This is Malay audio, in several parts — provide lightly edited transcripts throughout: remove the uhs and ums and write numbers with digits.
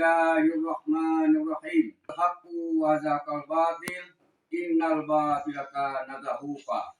Bismillahirrahmanirrahim. Haqqu wa zaqal batil, innal batila kana zahuqa.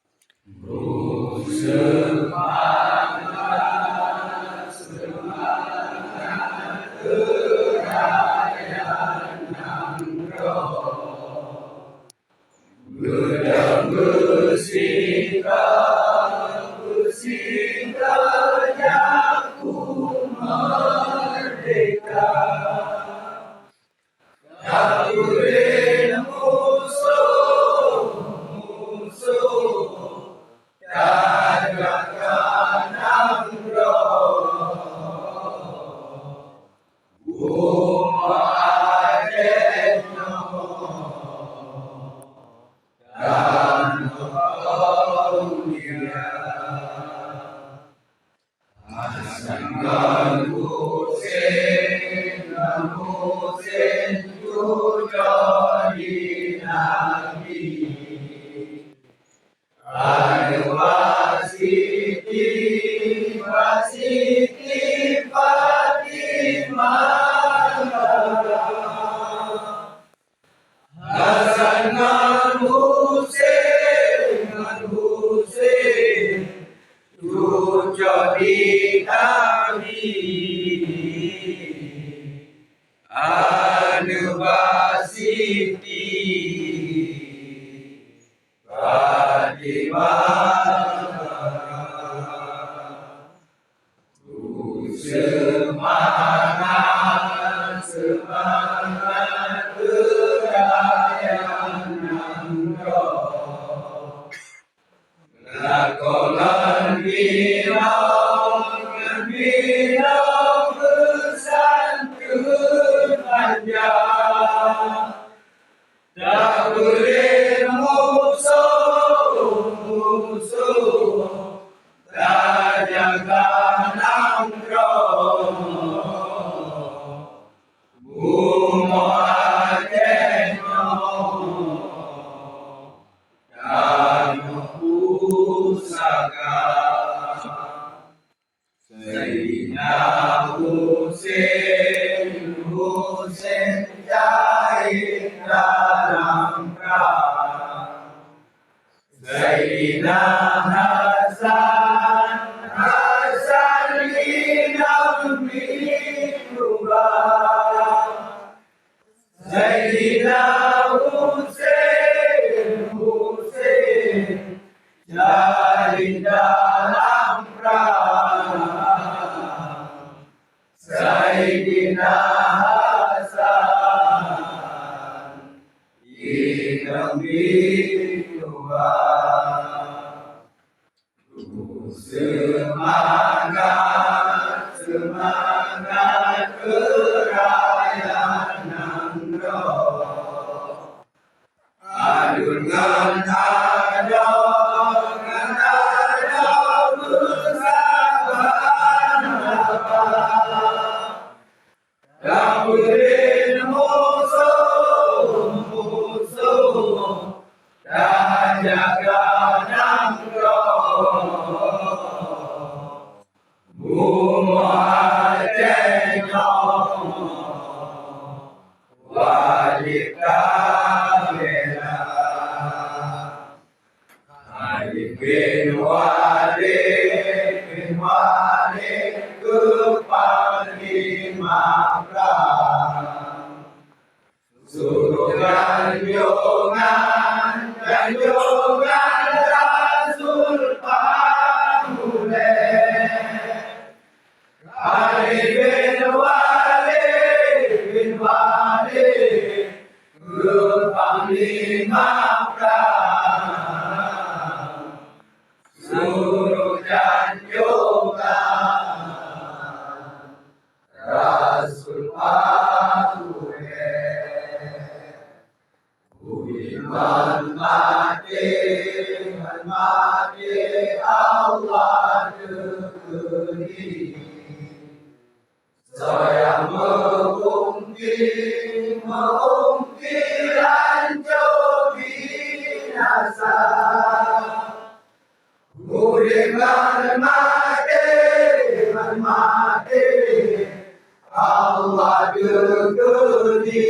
Allah dekati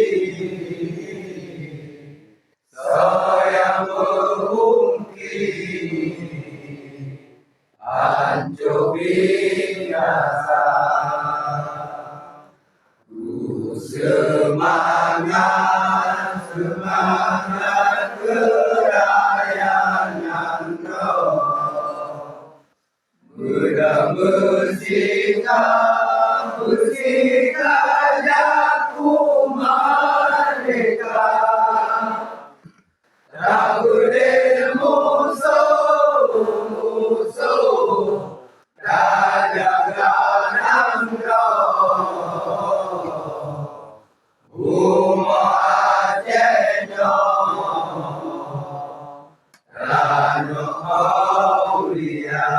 saya mungkin hancur binasa. Semangat, semangat kerayangan roh, mudah bersihkan, bersihkan aku merdeka. Tak boleh musuh, musuh, tak jaga Umat Aceh Rano Aulia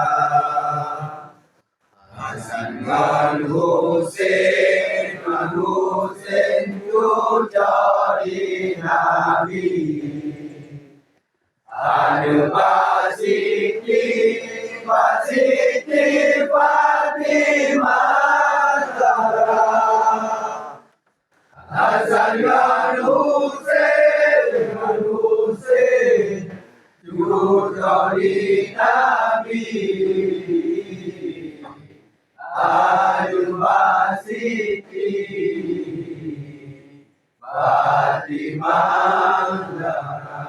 Hasan dan Hussein itu jadi Nabi. Ada Pak Siti Fatimah Zahra, Hasan dan Hussein juga jadi Nabi. Ada Pak Siti Fatimah Zahra.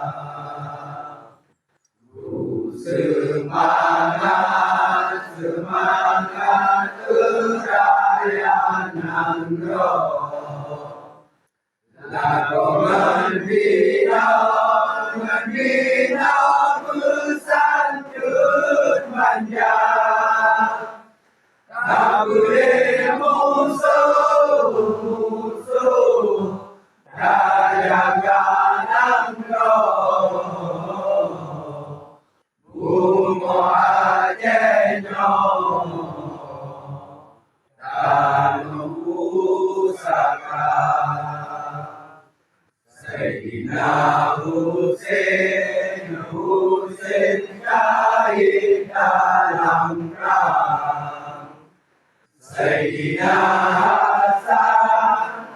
Semangat, semangat kerayangan roh, laku membina pesantren manja. Tak boleh musuh, musuh, tak jaga roh. Umat Aceh dan pusaka Sayyidina Hussein syahid dalam perang. Sayyidina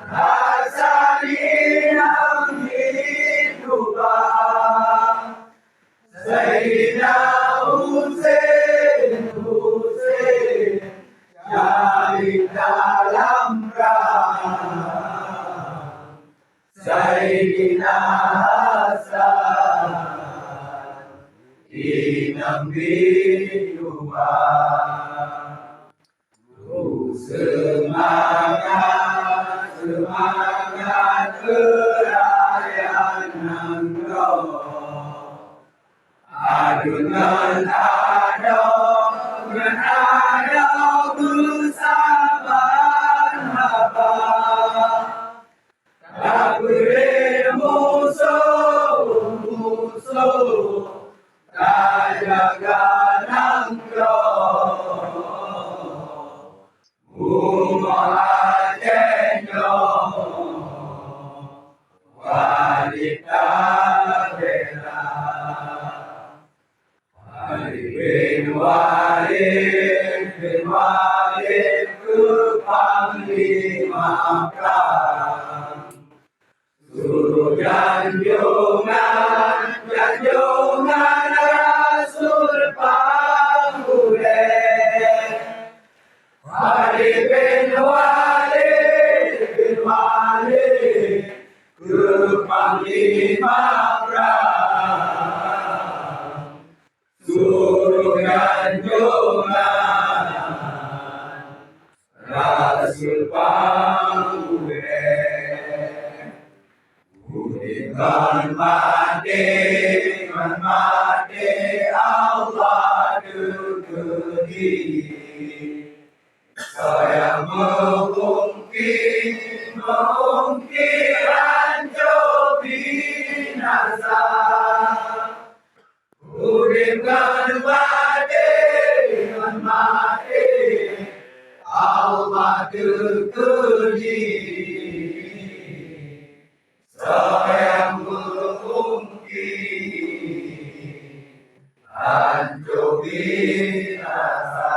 Hasan yang hidup. Sayyidina Hussein syahid dalam perang. Sayyidina Hasan inam kehidupan. Semangat, semangat kerayangan roh. Dengan ada bersama haba. Tak boleh musuh, musuh, tak jaga nangkro. Umat Aceh wanita bela. Bin Walid ke Panglima Perang. Suruh janjungan Rasul Pangguleh. Walid bin Walid ke Panglima Perang. Suruh janjungan Rasul Pangguleh. Budikan mati Allah dekati. Saya mungkin hancur binasa. Budikan mati Allah dekati. Saya mungkin hancur binasa.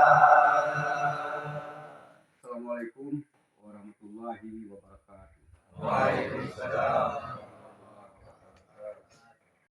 Assalamualaikum warahmatullahi wabarakatuh. Waalaikumsalam.